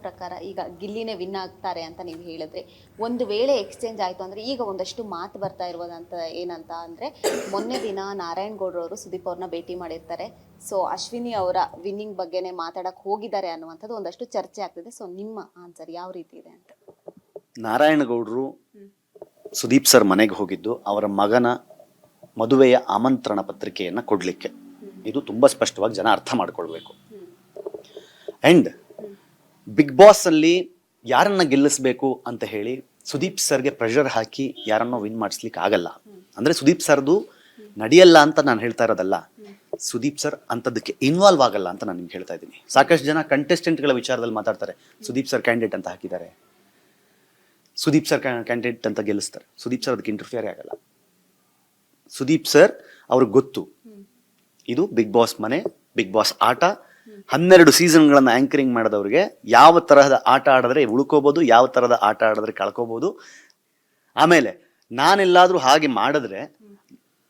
ಪ್ರಕಾರ ಈಗ ಗಿಲ್ಲಿನೇ ವಿನ್ ಆಗ್ತಾರೆ ಅಂತ ನೀವು ಹೇಳಿದ್ರೆ, ಒಂದು ವೇಳೆ ಎಕ್ಸ್ಚೇಂಜ್ ಆಯಿತು ಅಂದರೆ ಈಗ ಒಂದಷ್ಟು ಮಾತು ಬರ್ತಾ ಇರೋದಂತ ಏನಂತ ಅಂದರೆ, ಮೊನ್ನೆ ದಿನ ನಾರಾಯಣ್ ಗೌಡ್ರವರು ಸುದೀಪ್ ಅವ್ರನ್ನ ಭೇಟಿ ಮಾಡಿರ್ತಾರೆ. ಸೊ ಅಶ್ವಿನಿ ಅವರ ವಿನ್ನಿಂಗ್ ಬಗ್ಗೆನೇ ಮಾತಾಡಕ್ಕೆ ಹೋಗಿದ್ದಾರೆ ಅನ್ನುವಂಥದ್ದು ಒಂದಷ್ಟು ಚರ್ಚೆ ಆಗ್ತಿದೆ. ಸೊ ನಿಮ್ಮ ಆನ್ಸರ್ ಯಾವ ರೀತಿ ಇದೆ ಅಂತ? ನಾರಾಯಣ ಗೌಡ್ರು ಸುದೀಪ್ ಸರ್ ಮನೆಗೆ ಹೋಗಿದ್ದು ಅವರ ಮಗನ ಮದುವೆಯ ಆಮಂತ್ರಣ ಪತ್ರಿಕೆಯನ್ನು ಕೊಡಲಿಕ್ಕೆ. ಇದು ತುಂಬ ಸ್ಪಷ್ಟವಾಗಿ ಜನ ಅರ್ಥ ಮಾಡ್ಕೊಳ್ಬೇಕು. ಆ್ಯಂಡ್ ಬಿಗ್ ಬಾಸ್ ಅಲ್ಲಿ ಯಾರನ್ನ ಗೆಲ್ಲಿಸ್ಬೇಕು ಅಂತ ಹೇಳಿ ಸುದೀಪ್ ಸರ್ಗೆ ಪ್ರೆಷರ್ ಹಾಕಿ ಯಾರನ್ನೋ ವಿನ್ ಮಾಡಿಸ್ಲಿಕ್ಕೆ ಆಗಲ್ಲ. ಅಂದರೆ ಸುದೀಪ್ ಸರ್ದು ನಡೆಯಲ್ಲ ಅಂತ ನಾನು ಹೇಳ್ತಾ ಇರೋದಲ್ಲ, ಸುದೀಪ್ ಸರ್ ಅಂಥದ್ದಕ್ಕೆ ಇನ್ವಾಲ್ವ್ ಆಗಲ್ಲ ಅಂತ ನಾನು ನಿಮ್ಗೆ ಹೇಳ್ತಾ ಇದ್ದೀನಿ. ಸಾಕಷ್ಟು ಜನ ಕಂಟೆಸ್ಟೆಂಟ್ಗಳ ವಿಚಾರದಲ್ಲಿ ಮಾತಾಡ್ತಾರೆ. ಸುದೀಪ್ ಸರ್ ಕ್ಯಾಂಡಿಡೇಟ್ ಅಂತ ಹಾಕಿದ್ದಾರೆ, ಸುದೀಪ್ ಸರ್ ಕ್ಯಾಂಡಿಡೇಟ್ ಅಂತ ಗೆಲ್ಲಿಸ್ತಾರೆ. ಸುದೀಪ್ ಸರ್ ಅದಕ್ಕೆ ಇಂಟರ್ಫಿಯರ್ ಆಗಲ್ಲ. ಸುದೀಪ್ ಸರ್ ಅವ್ರಿಗೆ ಗೊತ್ತು ಇದು ಬಿಗ್ ಬಾಸ್ ಮನೆ, ಬಿಗ್ ಬಾಸ್ ಆಟ. 12 ಸೀಸನ್ಗಳನ್ನು ಆಂಕರಿಂಗ್ ಮಾಡಿದವ್ರಿಗೆ ಯಾವ ತರಹದ ಆಟ ಆಡಿದ್ರೆ ಉಳ್ಕೋಬಹುದು, ಯಾವ ತರಹದ ಆಟ ಆಡಿದ್ರೆ ಕಳ್ಕೋಬಹುದು. ಆಮೇಲೆ ನಾನೆಲ್ಲಾದ್ರೂ ಹಾಗೆ ಮಾಡಿದ್ರೆ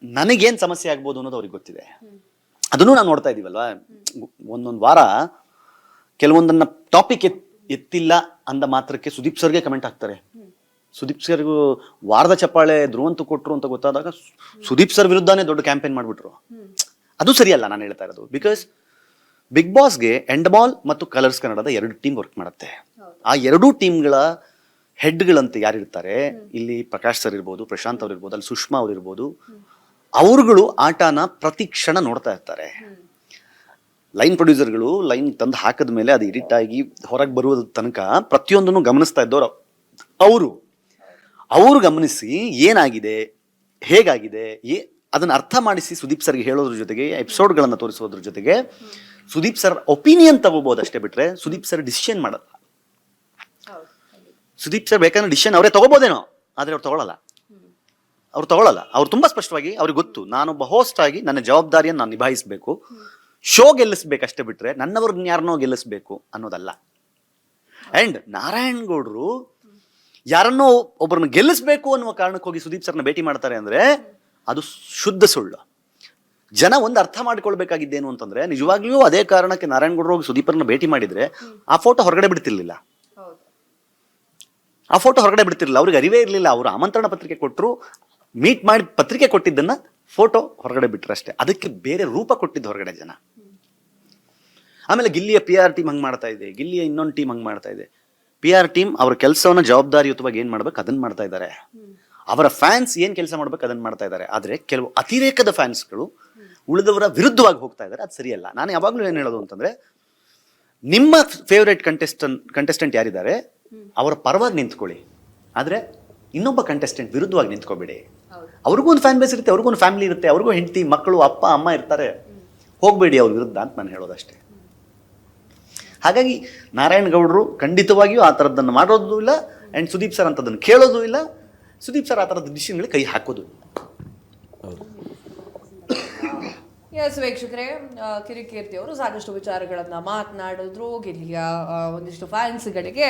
ನನಗೇನು ಸಮಸ್ಯೆ ಆಗ್ಬೋದು ಅನ್ನೋದು ಅವ್ರಿಗೆ ಗೊತ್ತಿದೆ. ಅದನ್ನು ನಾವು ನೋಡ್ತಾ ಇದೀವಲ್ವಾ. ಒಂದೊಂದು ವಾರ ಕೆಲವೊಂದನ್ನ ಟಾಪಿಕ್ ಎತ್ತಿಲ್ಲ ಅಂದ ಮಾತ್ರಕ್ಕೆ ಸುದೀಪ್ ಸರ್ಗೆ ಕಮೆಂಟ್ ಹಾಕ್ತಾರೆ. ಸುದೀಪ್ ಸರ್ಗೂ ವಾರದ ಚಪ್ಪಾಳೆ ಧ್ರುವಂತು ಕೊಟ್ರು ಅಂತ ಗೊತ್ತಾದಾಗ ಸುದೀಪ್ ಸರ್ ವಿರುದ್ಧನೇ ದೊಡ್ಡ ಕ್ಯಾಂಪೇನ್ ಮಾಡ್ಬಿಟ್ರು. ಅದು ಸರಿಯಲ್ಲ ನಾನು ಹೇಳ್ತಾ ಇರೋದು. ಬಿಕಾಸ್ ಬಿಗ್ ಬಾಸ್ಗೆ ಎಂಡ್ ಬಾಲ್ ಮತ್ತು ಕಲರ್ಸ್ ಕನ್ನಡದ 2 ಟೀಮ್ ವರ್ಕ್ ಮಾಡುತ್ತೆ. ಆ 2 ಟೀಮ್ಗಳ ಹೆಡ್ಗಳಂತ ಯಾರಿರ್ತಾರೆ, ಇಲ್ಲಿ ಪ್ರಕಾಶ್ ಸರ್ ಇರ್ಬೋದು, ಪ್ರಶಾಂತ್ ಅವ್ರು ಇರ್ಬೋದು, ಅಲ್ಲಿ ಸುಷ್ಮಾ ಅವ್ರು ಇರ್ಬೋದು, ಅವರುಗಳು ಆಟನ ಪ್ರತಿ ಕ್ಷಣ ನೋಡ್ತಾ ಇರ್ತಾರೆ. ಲೈನ್ ಪ್ರೊಡ್ಯೂಸರ್ಗಳು ಲೈನ್ ತಂದು ಹಾಕಿದ ಮೇಲೆ ಅದು ಎಡಿಟ್ ಆಗಿ ಹೊರಗೆ ಬರುವ ತನಕ ಪ್ರತಿಯೊಂದನ್ನು ಗಮನಿಸ್ತಾ ಇದ್ದವರು ಅವರು ಗಮನಿಸಿ ಏನಾಗಿದೆ, ಹೇಗಾಗಿದೆ, ಅದನ್ನ ಅರ್ಥ ಮಾಡಿಸಿ ಸುದೀಪ್ ಸರ್ಗೆ ಹೇಳೋದ್ರ ಜೊತೆಗೆ ಎಪಿಸೋಡ್ಗಳನ್ನು ತೋರಿಸೋದ್ರ ಜೊತೆಗೆ ಸುದೀಪ್ ಸರ್ ಒಪಿನಿಯನ್ ತಗೋಬಹುದು ಅಷ್ಟೇ ಬಿಟ್ರೆ ಸುದೀಪ್ ಸರ್ ಡಿಸಿಷನ್ ಮಾಡಲ್ಲ. ಸುದೀಪ್ ಸರ್ ಬೇಕಾದ್ರೆ ಡಿಸಿಷನ್ ಅವರೇ ತಗೋಬೋದೇನೋ, ಆದ್ರೆ ಅವ್ರು ತಗೊಳ್ಳಲ್ಲ. ಅವ್ರು ತುಂಬಾ ಸ್ಪಷ್ಟವಾಗಿ ಅವ್ರಿಗೆ ಗೊತ್ತು, ನಾನೊಬ್ಬ ಹೋಸ್ಟ್ ಆಗಿ ನನ್ನ ಜವಾಬ್ದಾರಿಯನ್ನು ನಾನು ನಿಭಾಯಿಸಬೇಕು, ಶೋ ಗೆಲ್ಲಿಸ್ಬೇಕಷ್ಟೇ ಬಿಟ್ರೆ ನನ್ನವ್ರನ್ನ ಯಾರನ್ನೋ ಗೆಲ್ಲಿಸ್ಬೇಕು ಅನ್ನೋದಲ್ಲ. ಅಂಡ್ ನಾರಾಯಣ್ ಗೌಡ್ರು ಯಾರನ್ನೋ ಒಬ್ಬರನ್ನ ಗೆಲ್ಲಿಸ್ಬೇಕು ಅನ್ನುವ ಕಾರಣಕ್ಕೆ ಹೋಗಿ ಸುದೀಪ್ ಸರ್ನ ಭೇಟಿ ಮಾಡ್ತಾರೆ ಅಂದ್ರೆ ಅದು ಶುದ್ಧ ಸುಳ್ಳು. ಜನ ಒಂದು ಅರ್ಥ ಮಾಡ್ಕೊಳ್ಬೇಕಾಗಿದ್ದೇನು ಅಂತಂದ್ರೆ, ನಿಜವಾಗ್ಲೂ ಅದೇ ಕಾರಣಕ್ಕೆ ನಾರಾಯಣ್ ಗೌಡ್ರು ಹೋಗಿ ಸುದೀಪರ್ನ ಭೇಟಿ ಮಾಡಿದ್ರೆ ಆ ಫೋಟೋ ಹೊರಗಡೆ ಬಿಡ್ತಿರ್ಲಿಲ್ಲ. ಅವ್ರಿಗೆ ಅರಿವೇ ಇರಲಿಲ್ಲ. ಅವರು ಆಮಂತ್ರಣ ಪತ್ರಿಕೆ ಕೊಟ್ಟರು, ಮೀಟ್ ಮಾಡಿ ಪತ್ರಿಕೆ ಕೊಟ್ಟಿದ್ದನ್ನ ಫೋಟೋ ಹೊರಗಡೆ ಬಿಟ್ರಷ್ಟೇ. ಅದಕ್ಕೆ ಬೇರೆ ರೂಪ ಕೊಟ್ಟಿದ್ದು ಹೊರಗಡೆ ಜನ. ಆಮೇಲೆ ಗಿಲ್ಲಿಯ PR ಟೀಮ್ ಹಂಗೆ ಮಾಡ್ತಾ ಇದೆ, ಗಿಲ್ಲಿಯ ಇನ್ನೊಂದು ಟೀಮ್ ಹಂಗೆ ಮಾಡ್ತಾ ಇದೆ. PR ಟೀಮ್ ಅವ್ರ ಕೆಲಸವನ್ನ ಜವಾಬ್ದಾರಿಯುತವಾಗಿ ಏನ್ ಮಾಡ್ಬೇಕು ಅದನ್ನ ಮಾಡ್ತಾ ಇದ್ದಾರೆ. ಅವರ ಫ್ಯಾನ್ಸ್ ಏನ್ ಕೆಲಸ ಮಾಡ್ಬೇಕು ಅದನ್ನ ಮಾಡ್ತಾ ಇದ್ದಾರೆ. ಆದ್ರೆ ಕೆಲವು ಅತಿರೇಕದ ಫ್ಯಾನ್ಸ್ಗಳು ಉಳಿದವರ ವಿರುದ್ಧವಾಗಿ ಹೋಗ್ತಾ ಇದ್ದಾರೆ. ಅದು ಸರಿಯಲ್ಲ. ನಾನು ಯಾವಾಗ್ಲೂ ಏನ್ ಹೇಳೋದು ಅಂತಂದ್ರೆ, ನಿಮ್ಮ ಫೇವರೇಟ್ ಕಂಟೆಸ್ಟೆಂಟ್ ಯಾರಿದ್ದಾರೆ ಅವರ ಪರವಾಗಿ ನಿಂತ್ಕೊಳ್ಳಿ, ಆದ್ರೆ ಇನ್ನೊಬ್ಬ ಕಂಟೆಸ್ಟೆಂಟ್ ವಿರುದ್ಧವಾಗಿ ನಿಂತ್ಕೋಬೇಡಿ. ಅವ್ರಿಗೂ ಒಂದು ಫ್ಯಾನ್ ಬೇಸ್ ಇರುತ್ತೆ, ಅವ್ರಿಗೂ ಒಂದು ಫ್ಯಾಮಿಲಿ ಇರುತ್ತೆ, ಅವ್ರಿಗೂ ಹೆಂಡತಿ ಮಕ್ಕಳು ಅಪ್ಪ ಅಮ್ಮ ಇರ್ತಾರೆ. ಹೋಗ್ಬೇಡಿ ಅವ್ರ ವಿರುದ್ಧ ಅಂತ ನಾನು ಹೇಳೋದಷ್ಟೇ. ಹಾಗಾಗಿ ನಾರಾಯಣ್ ಗೌಡ್ರು ಖಂಡಿತವಾಗಿಯೂ ಆ ಥರದ್ದನ್ನು ಮಾಡೋದು ಇಲ್ಲ. ಆ್ಯಂಡ್ ಸುದೀಪ್ ಸರ್ ಅಂತದನ್ನು ಕೇಳೋದು ಇಲ್ಲ. ಸುದೀಪ್ ಸರ್ ಆ ಥರದ ಡಿಸಿಷನ್ಗಳಿಗೆ ಕೈ ಹಾಕೋದು. ಎಸ್ ವೀಕ್ಷಕರೇ, ಕಿರಿಕೀರ್ತಿ ಅವರು ಸಾಕಷ್ಟು ವಿಚಾರಗಳನ್ನು ಮಾತನಾಡಿದ್ರು. ಗಿಲ್ಲಿಯ ಒಂದಿಷ್ಟು ಫ್ಯಾನ್ಸ್ಗಳಿಗೆ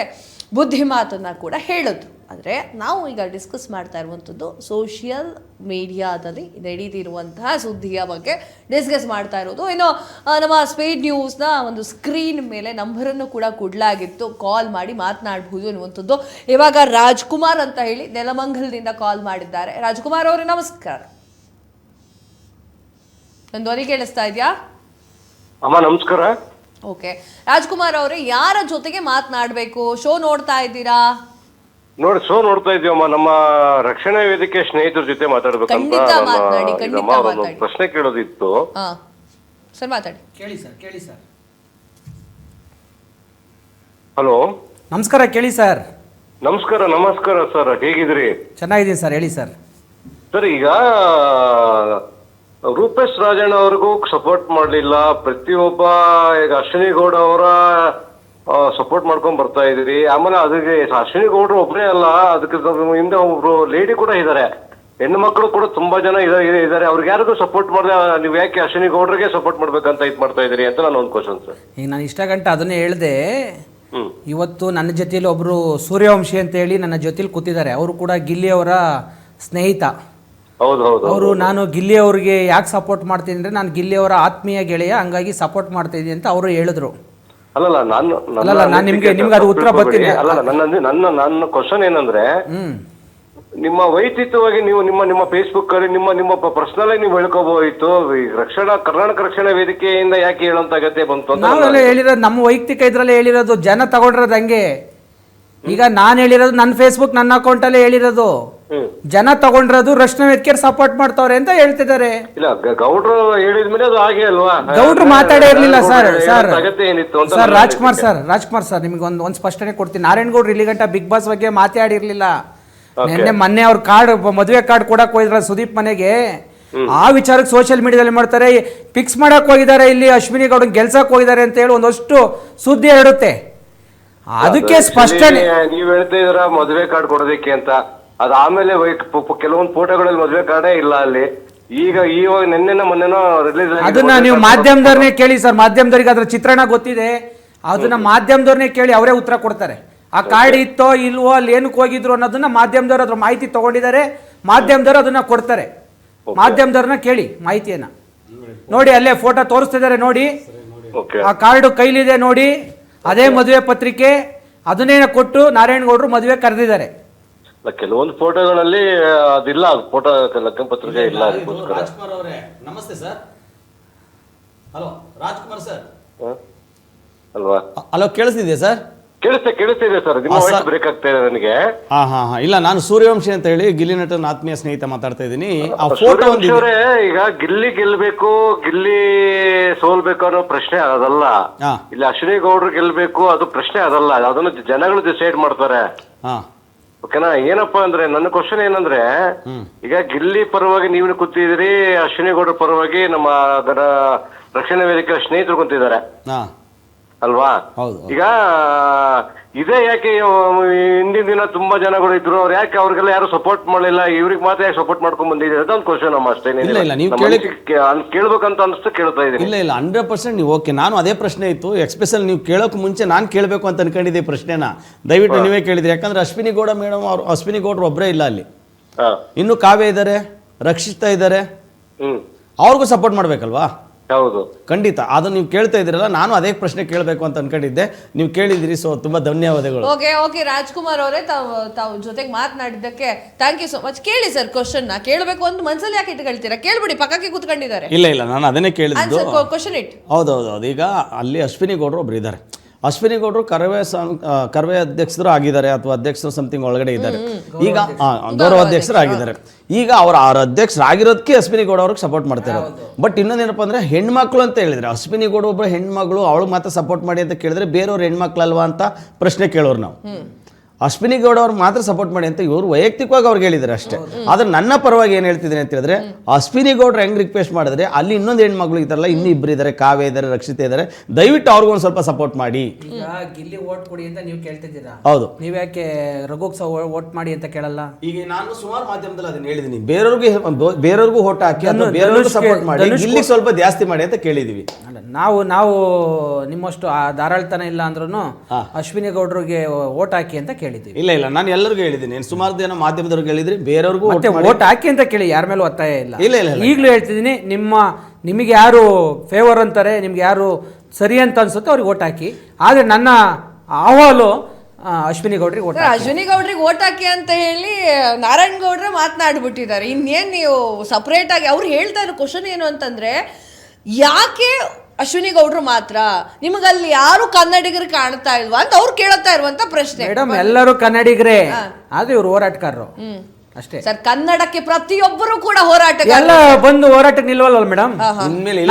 ಬುದ್ಧಿ ಮಾತನ್ನು ಕೂಡ ಹೇಳಿದ್ರು. ಆದರೆ ನಾವು ಈಗ ಡಿಸ್ಕಸ್ ಮಾಡ್ತಾ ಇರುವಂಥದ್ದು ಸೋಷಿಯಲ್ ಮೀಡಿಯಾದಲ್ಲಿ ನಡೀತಿರುವಂತಹ ಸುದ್ದಿಯ ಬಗ್ಗೆ ಡಿಸ್ಕಸ್ ಮಾಡ್ತಾ ಇರೋದು. ಇನ್ನು ನಮ್ಮ ಸ್ಪೀಡ್ ನ್ಯೂಸ್ನ ಒಂದು ಸ್ಕ್ರೀನ್ ಮೇಲೆ ನಂಬರನ್ನು ಕೂಡ ಕೊಡಲಾಗಿತ್ತು, ಕಾಲ್ ಮಾಡಿ ಮಾತನಾಡಬಹುದು ಅನ್ನುವಂಥದ್ದು. ಇವಾಗ ರಾಜ್ಕುಮಾರ್ ಅಂತ ಹೇಳಿ ನೆಲಮಂಗಲದಿಂದ ಕಾಲ್ ಮಾಡಿದ್ದಾರೆ. ರಾಜ್ಕುಮಾರ್ ಅವರೇ ನಮಸ್ಕಾರ. ನನ್ನ ಧ್ವನಿ ಕೇಳಿಸ್ತಾ ಇದೆಯಾ? ಅಮ್ಮ ನಮಸ್ಕಾರ. ಓಕೆ ರಾಜ್ಕುಮಾರ್ ಅವರೇ, ಯಾರ ಜೊತೆಗೆ ಮಾತನಾಡಬೇಕು? ಶೋ ನೋಡ್ತಾ ಇದ್ದೀರಾ? ಶೋ ನೋಡ್ತಾ ಇದೀವಮ್ಮ. ನಮ್ಮ ರಕ್ಷಣಾ ವೇದಿಕೆ ಸ್ನೇಹಿತರ ಜೊತೆ ಮಾತಾಡ್ಬೇಕಂತ ಪ್ರಶ್ನೆ ಕೇಳೋದಿತ್ತು. ಸರ್ ಮಾತಾಡಿ. ಕೇಳಿ ಸರ್. ಹಲೋ ನಮಸ್ಕಾರ. ಕೇಳಿ ಸರ್. ನಮಸ್ಕಾರ ಸರ್, ಹೇಗಿದ್ರಿ? ಚೆನ್ನಾಗಿದ್ದೀನಿ ಸರ್, ಹೇಳಿ ಸರ್. ಸರ್, ಈಗ ರೂಪೇಶ್ ರಾಜಣ್ಣ ಅವ್ರಿಗೂ ಸಪೋರ್ಟ್ ಮಾಡ್ಲಿಲ್ಲ, ಪ್ರತಿಯೊಬ್ಬ ಈಗ ಅಶ್ವಿನಿ ಗೌಡ ಅವರ ಸಪೋರ್ಟ್ ಮಾಡ್ಕೊಂಡ್ ಬರ್ತಾ ಇದೀರಿ. ಆಮೇಲೆ ಅದಕ್ಕೆ ಅಶ್ವಿನಿ ಗೌಡ್ರು ಒಬ್ಬರೇ ಅಲ್ಲ, ಅದಕ್ಕೆ ಹಿಂದೆ ಒಬ್ರು ಲೇಡಿ ಕೂಡ ಇದ್ದಾರೆ, ಹೆಣ್ಣು ಮಕ್ಕಳು ಕೂಡ ತುಂಬಾ ಜನ ಇದ್ದಾರೆ. ಅವ್ರಿಗೆ ಯಾರಿಗೂ ಸಪೋರ್ಟ್ ಮಾಡಿದೆ, ನೀವು ಯಾಕೆ ಅಶ್ವಿನಿ ಗೌಡ್ರಿಗೆ ಸಪೋರ್ಟ್ ಮಾಡ್ಬೇಕಂತ ಇದು ಮಾಡ್ತಾ ಇದೀರಿ ಅಂತ ನಾನು ಒಂದು ಕ್ವಶನ್ ಸರ್. ಈಗ ನಾನು ಇಷ್ಟ ಗಂಟ ಅದನ್ನೇ ಹೇಳಿದೆ. ಇವತ್ತು ನನ್ನ ಜೊತೆಲಿ ಒಬ್ರು ಸೂರ್ಯವಂಶಿ ಅಂತ ಹೇಳಿ ನನ್ನ ಜೊತೆಲಿ ಕೂತಿದ್ದಾರೆ. ಅವರು ಕೂಡ ಗಿಲ್ಲಿ ಅವರ ಸ್ನೇಹಿತ. ಅವರು ನಾನು ಗಿಲ್ಲಿ ಅವ್ರಿಗೆ ಯಾಕೆ ಸಪೋರ್ಟ್ ಮಾಡ್ತೀನಿ ಅಂದರೆ, ನಾನು ಗಿಲ್ಲಿ ಅವರ ಆತ್ಮೀಯ ಗೆಳೆಯ, ಹಂಗಾಗಿ ಸಪೋರ್ಟ್ ಮಾಡ್ತಾ ಇದ್ದೀನಿ ಅಂತ ಅವರು ಹೇಳಿದ್ರು. ಅಲ್ಲಲ್ಲ ನಾನು ನಿಮ್ಗೆ ಅದು ಉತ್ತರ ಬರ್ತೀನಿ. ನನ್ನ ಕ್ವಶನ್ ಏನಂದ್ರೆ ನಿಮ್ಮ ವೈಯಕ್ತಿಕವಾಗಿ ನೀವು ನಿಮ್ಮ ಫೇಸ್ಬುಕ್ ಅಲ್ಲಿ ನಿಮ್ಮ ಪರ್ಸನಲ್ ಆಗಿ ನೀವು ಹೇಳ್ಕೋಬಹುದಿತ್ತು. ಕರ್ನಾಟಕ ರಕ್ಷಣಾ ವೇದಿಕೆಯಿಂದ ಯಾಕೆ ಹೇಳೋಂತ ಅಗತ್ಯ ಬಂತು ಅಂತ ನಾವೆಲ್ಲ ಹೇಳಿರೋದು ನಮ್ಮ ವೈಯಕ್ತಿಕ ಇದ್ರಲ್ಲೇ ಹೇಳಿರೋದು, ಜನ ತಗೊಂಡಿರೋದು ಹಂಗೆ. ಈಗ ನಾನು ಹೇಳಿರೋದು ನನ್ನ ಫೇಸ್ಬುಕ್ ನನ್ನ ಅಕೌಂಟ್ ಅಲ್ಲೇ ಹೇಳಿರೋದು, ಜನ ತಗೊಂಡಿರೋದು ರಕ್ಷಣಾ ವೇದಿಕೆ ಸಪೋರ್ಟ್ ಮಾಡ್ತಾವ್ರೆ ಅಂತ ಹೇಳ್ತಿದ್ದಾರೆ. ಇಲ್ಲ ಗೌಡ್ರು ಹೇಳಿದ್ಮೇಲೆ ಅದು ಹಾಗೆ ಅಲ್ವಾ? ಗೌಡ್ರು ಮಾತಾಡೇ ಇರ್ಲಿಲ್ಲ ಸರ್. ಅಗತ್ಯ ಏನಿತ್ತು ಅಂತ ಸರ್ ರಾಜ್ಕುಮಾರ್ ಸರ್ ನಿಮ್ಗೆ ಒಂದು ಸ್ಪಷ್ಟನೆ ಕೊಡ್ತೀನಿ. ನಾರಾಯಣಗೌಡ್ರು ಇಲ್ಲಿ ಗಂಟ ಬಿಗ್ ಬಾಸ್ ಬಗ್ಗೆ ಮಾತಾಡಿರ್ಲಿಲ್ಲ. ಮೊನ್ನೆ ಅವ್ರ ಮದುವೆ ಕಾರ್ಡ್ ಕೊಡಕ್ ಹೋಗಿದ್ರ ಸುದೀಪ್ ಮನೆಗೆ, ಆ ವಿಚಾರಕ್ಕೆ ಸೋಷಿಯಲ್ ಮೀಡಿಯಾದಲ್ಲಿ ಮಾಡ್ತಾರೆ, ಫಿಕ್ಸ್ ಮಾಡಕ್ ಹೋಗಿದ್ದಾರೆ, ಇಲ್ಲಿ ಅಶ್ವಿನಿ ಗೌಡ ಗೆಲ್ಸಕ್ ಹೋಗಿದ್ದಾರೆ ಅಂತ ಹೇಳಿ ಒಂದಷ್ಟು ಸುದ್ದಿ ಹರಡುತ್ತೆ. ಅದಕ್ಕೆ ಸ್ಪಷ್ಟನೆ. ನೀವ್ ಹೇಳ್ತಾ ಇದ್ರ ಮದುವೆ ಕಾರ್ಡ್ ಕೊಡೋದಕ್ಕೆ ಅಂತ, ಅದ ಆಮೇಲೆ ಕೆಲವೊಂದು ಫೋಟೋಗಳಲ್ಲಿ ಮದುವೆ ಕಾರ್ಡೇ ಇಲ್ಲ ಅಲ್ಲಿ. ಇವಾಗ ನಿನ್ನೆನ ಮೊನ್ನೆನೋ ರಿಲೀಸ್ ಅದನ್ನ ನೀವು ಮಾಧ್ಯಮದವ್ರನ್ನೇ ಕೇಳಿ ಸರ್, ಮಾಧ್ಯಮದವ್ರಿಗೆ ಅದ್ರ ಚಿತ್ರಣ ಗೊತ್ತಿದೆ, ಅದನ್ನ ಮಾಧ್ಯಮದವ್ರನ್ನೇ ಕೇಳಿ ಅವರೇ ಉತ್ತರ ಕೊಡ್ತಾರೆ. ಆ ಕಾರ್ಡ್ ಇತ್ತೋ ಇಲ್ವೋ, ಅಲ್ಲಿ ಏನಕ್ಕೆ ಹೋಗಿದ್ರು ಅನ್ನೋದನ್ನ ಮಾಧ್ಯಮದವ್ರು ಅದ್ರ ಮಾಹಿತಿ ತಗೊಂಡಿದ್ದಾರೆ, ಮಾಧ್ಯಮದವ್ರು ಅದನ್ನ ಕೊಡ್ತಾರೆ. ಮಾಧ್ಯಮದವ್ರನ್ನ ಕೇಳಿ ಮಾಹಿತಿಯನ್ನ. ನೋಡಿ ಅಲ್ಲೇ ಫೋಟೋ ತೋರಿಸ್ತಿದ್ದಾರೆ ನೋಡಿ, ಆ ಕಾರ್ಡು ಕೈಲಿದೆ ನೋಡಿ, ಅದೇ ಮದುವೆ ಪತ್ರಿಕೆ, ಅದನ್ನೇ ಕೊಟ್ಟು ನಾರಾಯಣಗೌಡರು ಮದುವೆ ಕರೆದಿದ್ದಾರೆ. ಕೆಲವೊಂದು ಫೋಟೋಗಳಲ್ಲಿ ಅದಿಲ್ಲ, ಫೋಟೋ ಲಗ್ನ ಪತ್ರಿಕೆ ಇಲ್ಲ. ರಾಜ್ಕುಮಾರ್ ಅವರೇ ನಮಸ್ತೆ ಸರ್. ಹಲೋ ರಾಜ್ಕುಮಾರ್ ಸರ್ ಅಲ್ವಾ? ಹಲೋ, ಕೇಳಿಸ್ತಿದೆಯಾ ಸರ್? ಕೇಳಿಸ್ತಿದೆ ಸರ್, ನಿಮ್ಮ ವಾಯ್ಸ್ ಬ್ರೇಕ್ ಆಗ್ತಾ ಇದೆ ನನಗೆ. ಹಾ, ಇಲ್ಲ, ನಾನು ಸೂರ್ಯವಂಶಿ ಅಂತ ಹೇಳಿ ಗಿಲ್ಲಿ ನಟನ ಆತ್ಮೀಯ ಸ್ನೇಹಿತ ಮಾತಾಡ್ತಾ ಇದ್ದೀನಿ. ಆ ಫೋಟೋ ಈಗ ಗಿಲ್ಲಿ ಗೆಲ್ಬೇಕು, ಗಿಲ್ಲಿ ಸೋಲ್ಬೇಕು ಅನ್ನೋ ಪ್ರಶ್ನೆ ಅದಲ್ಲ. ಇಲ್ಲಿ ಅಶ್ವಿನಿ ಗೌಡ್ರು ಗೆಲ್ಬೇಕು ಅದು ಪ್ರಶ್ನೆ ಅದಲ್ಲ, ಅದನ್ನು ಜನಗಳು ಡಿಸೈಡ್ ಮಾಡ್ತಾರೆ. ಓಕೆನಾ? ಏನಪ್ಪಾ ಅಂದ್ರೆ ನನ್ನ ಕ್ವಶನ್ ಏನಂದ್ರೆ, ಈಗ ಗಿಲ್ಲಿ ಪರವಾಗಿ ನೀವು ಕೂತಿದ್ದೀರಿ, ಅಶ್ವಿನಿ ಗೌಡ್ರ ಪರವಾಗಿ ನಮ್ಮ ರಕ್ಷಣಾ ವೇದಿಕೆ ಸ್ನೇಹಿತರು ಕೂತಿದ್ದಾರೆ ಅಲ್ವಾ? ಈಗ ಇದೇ ಯಾಕೆ ಹಿಂದಿನ ದಿನ ತುಂಬಾ ಜನಗಳು ಇದ್ರು, ಅವ್ರು ಯಾಕೆ ಅವ್ರಿಗೆಲ್ಲ ಯಾರು ಸಪೋರ್ಟ್ ಮಾಡಲಿಲ್ಲ, ಇವ್ರಿಗೆ ಮಾತ್ರ ಯಾಕೆ ಸಪೋರ್ಟ್ ಮಾಡ್ಕೊಂಡ್ ಬಂದಿದ್ದೀರಿ ಅದೊಂದು ಕ್ವಶನ್ ನಮ್ಮ ಅಷ್ಟೇ. ಕೇಳ್ಬೇಕಂತ ಅನಿಸ್ತು ಕೇಳ್ತಾ ಇದ್ದೀನಿ. ಇಲ್ಲ 100% ನೀವು ಓಕೆ. ನಾನು ಅದೇ ಪ್ರಶ್ನೆ ಇತ್ತು, ಎಕ್ಸ್ಪೆಷಲ್ ನೀವು ಕೇಳೋಕೆ ಮುಂಚೆ ನಾನು ಕೇಳಬೇಕು ಅಂತ ಅನ್ಕೊಂಡಿದ್ದೆ ಪ್ರಶ್ನೆನ. ದಯವಿಟ್ಟು ನೀವೇ ಕೇಳಿದ್ರಿ, ಯಾಕಂದ್ರೆ ಅಶ್ವಿನಿ ಗೌಡ ಮೇಡಮ್ ಅವ್ರು, ಅಶ್ವಿನಿ ಗೌಡ್ರು ಒಬ್ಬರೇ ಇಲ್ಲ ಅಲ್ಲಿ, ಇನ್ನು ಕಾವ್ಯ ಇದ್ದಾರೆ, ರಕ್ಷಿತಾ ಇದ್ದಾರೆ, ಅವ್ರಿಗೂ ಸಪೋರ್ಟ್ ಮಾಡ್ಬೇಕಲ್ವಾ? ಹೌದು, ಖಂಡಿತ. ಅದನ್ನ ನೀವು ಕೇಳ್ತಾ ಇದ್ದೀರಲ್ಲ, ನಾನು ಅದೇ ಪ್ರಶ್ನೆ ಕೇಳಬೇಕು ಅಂತ ಅನ್ಕೊಂಡಿದ್ದೆ, ನೀವು ಕೇಳಿದಿರಿ. ಸೊ ತುಂಬಾ ಧನ್ಯವಾದಗಳು. ಓಕೆ ರಾಜ್ಕುಮಾರ್ ಅವರೇ, ತಾವು ಜೊತೆಗೆ ಮಾತನಾಡಿದ್ದಕ್ಕೆ ಥ್ಯಾಂಕ್ ಯು ಸೋ ಮಚ್. ಕೇಳಿ ಸರ್, ಕ್ವಶನ್ ನ ಕೇಳಬೇಕು ಅಂತ ಮನ್ಸಲ್ಲಿ ಯಾಕೆ ಇಟ್ಕೊಳ್ತೀರಾ? ಕೇಳ್ಬಿಡಿ, ಪಕ್ಕಕ್ಕೆ ಕೂತ್ಕೊಂಡಿದ್ದಾರೆ. ಇಲ್ಲ, ನಾನು ಅದನ್ನೇ ಕೇಳಿದ್ದು. Question it. ಹೌದು. ಈಗ ಅಲ್ಲಿ ಅಶ್ವಿನಿ ಗೌಡ್ರು ಒಬ್ರು ಇದ್ದಾರೆ. ಅಶ್ವಿನಿ ಗೌಡ್ರು ಕರವೇ ಅಧ್ಯಕ್ಷರು ಆಗಿದ್ದಾರೆ, ಅಥವಾ ಅಧ್ಯಕ್ಷರು ಸಮಥಿಂಗ್ ಒಳಗಡೆ ಇದ್ದಾರೆ. ಈಗ ಗೌರವ ಅಧ್ಯಕ್ಷರು ಆಗಿದ್ದಾರೆ. ಈಗ ಅವ್ರ ಅಧ್ಯಕ್ಷರಾಗಿರೋದಕ್ಕೆ ಅಶ್ವಿನಿ ಗೌಡ ಅವ್ರಿಗೆ ಸಪೋರ್ಟ್ ಮಾಡ್ತಾರೆ. ಬಟ್ ಇನ್ನೊಂದೇನಪ್ಪ ಅಂದ್ರೆ, ಹೆಣ್ಮಕ್ಳು ಅಂತ ಹೇಳಿದ್ರೆ ಅಶ್ವಿನಿ ಗೌಡ ಒಬ್ಬರು ಹೆಣ್ಮಗಳು, ಅವಳಿಗೆ ಮಾತ್ರ ಸಪೋರ್ಟ್ ಮಾಡಿ ಅಂತ ಕೇಳಿದ್ರೆ ಬೇರೆಯವ್ರು ಹೆಣ್ಮಕ್ಳಲ್ವಾ ಅಂತ ಪ್ರಶ್ನೆ ಕೇಳೋರು ನಾವು. ಅಶ್ವಿನಿ ಗೌಡ ಅವ್ರಿಗೆ ಮಾತ್ರ ಸಪೋರ್ಟ್ ಮಾಡಿ ಅಂತ ಇವರು ವೈಯಕ್ತಿಕವಾಗಿ ಅವ್ರಿಗೆ ಹೇಳಿದ್ದಾರೆ ಅಷ್ಟೇ. ಆದ್ರೆ ನನ್ನ ಪರವಾಗಿ ಏನು ಹೇಳ್ತಿದ್ದೀನಿ ಅಂತ ಹೇಳಿದ್ರೆ, ಅಶ್ವಿನಿ ಗೌಡ್ರು ಹೆಂಗ್ ರಿಕ್ವೆಸ್ಟ್ ಮಾಡಿದ್ರೆ, ಅಲ್ಲಿ ಇನ್ನೊಂದು ಹೆಣ್ಮಗಳು ಇದ್ದಾರಲ್ಲ, ಇನ್ನೂ ಇಬ್ಬರು ಇದ್ದಾರೆ, ಕಾವ್ಯ ಇದ್ದಾರೆ, ರಕ್ಷಿತಾ ಇದ್ದಾರೆ, ದಯವಿಟ್ಟು ಅವ್ರಿಗೂ ಒಂದು ಸ್ವಲ್ಪ ಸಪೋರ್ಟ್ ಮಾಡಿ. ಈಗ ಗಿಲ್ಲಿ ಓಟ್ ಕೊಡಿ ಅಂತ ನೀವು ಕೇಳ್ತಿದ್ದೀರಾ, ಹೌದು. ನೀವ್ ಯಾಕೆ ರಘುಗ್ ಓಟ್ ಮಾಡಿ ಅಂತ ಕೇಳಲ್ಲ? ಈಗ ನಾನು ಸುಮಾರು ಮಾಧ್ಯಮದಲ್ಲಿ ಅದನ್ನ ಹೇಳಿದೀನಿ, ಬೇರೆಯವ್ರಿಗೂ ಓಟ್ ಹಾಕಿ, ಬೇರೆಯವ್ರಿಗೂ ಸಪೋರ್ಟ್ ಮಾಡಿ, ಇಲ್ಲಿ ಸ್ವಲ್ಪ ಜಾಸ್ತಿ ಮಾಡಿ ಅಂತ ಕೇಳಿದೀವಿ. ನಾವು ನಿಮ್ಮಷ್ಟು ಧಾರಾಳ್ತನ ಇಲ್ಲ ಅಂದ್ರೂ ಅಶ್ವಿನಿ ಗೌಡ್ರಿಗೆ ಓಟ್ ಹಾಕಿ ಅಂತ ಕೇಳಿದ್ವಿ. ಇಲ್ಲ, ನಾನು ಎಲ್ಲರಿಗೂ ಹೇಳಿದ್ದೀನಿ. ಸುಮಾರು ಜನ ಮಾಧ್ಯಮದವ್ರಿಗೆ ಹೇಳಿದ್ರಿ, ಬೇರೆಯವ್ರಿಗೂ ಓಟ್ ಹಾಕಿ ಅಂತ ಕೇಳಿ, ಯಾರ ಮೇಲೆ ಒತ್ತಾಯ ಇಲ್ಲ. ಇಲ್ಲ, ಈಗಲೂ ಹೇಳ್ತಿದ್ದೀನಿ, ನಿಮಗೆ ಯಾರು ಫೇವರ್ ಅಂತಾರೆ, ನಿಮ್ಗೆ ಯಾರು ಸರಿ ಅಂತ ಅನ್ಸುತ್ತೆ ಅವ್ರಿಗೆ ಓಟ್ ಹಾಕಿ. ಆದ್ರೆ ನನ್ನ ಅಹವಾಲು ಅಶ್ವಿನಿ ಗೌಡ್ರಿಗೆ ಓಟ್ ಹಾಕಿ. ಅಶ್ವಿನಿ ಗೌಡ್ರಿಗೆ ಓಟ್ ಹಾಕಿ ಅಂತ ಹೇಳಿ ನಾರಾಯಣ್ ಗೌಡ್ರೆ ಮಾತನಾಡ್ಬಿಟ್ಟಿದ್ದಾರೆ. ಇನ್ನೇನ್ ನೀವು ಸಪರೇಟ್ ಆಗಿ ಅವ್ರು ಹೇಳ್ತಾ ಇರೋ ಕ್ವಶನ್ ಏನು ಅಂತಂದ್ರೆ, ಯಾಕೆ ಅಶ್ವಿನಿ ಗೌಡ್ರು ಮಾತ್ರ, ನಿಮಗಲ್ಲಿ ಯಾರು ಕನ್ನಡಿಗರು ಕಾಣ್ತಾ ಇಲ್ವಾ ಅಂತ ಅವ್ರು ಕೇಳ್ತಾ ಇರುವಂತ ಪ್ರಶ್ನೆ. ಮೇಡಮ್, ಎಲ್ಲರೂ ಕನ್ನಡಿಗರೇ, ಆದ್ರೆ ಇವ್ರು ಹೋರಾಟಗಾರರು ಅಷ್ಟೇ ಸರ್. ಕನ್ನಡಕ್ಕೆ ಪ್ರತಿಯೊಬ್ಬರು ಕೂಡ ಹೋರಾಟ ಎಲ್ಲ ಬಂದು ಹೋರಾಟಕ್ಕೆ ನಿಲ್ವಲ್ಲ ಮೇಡಮ್.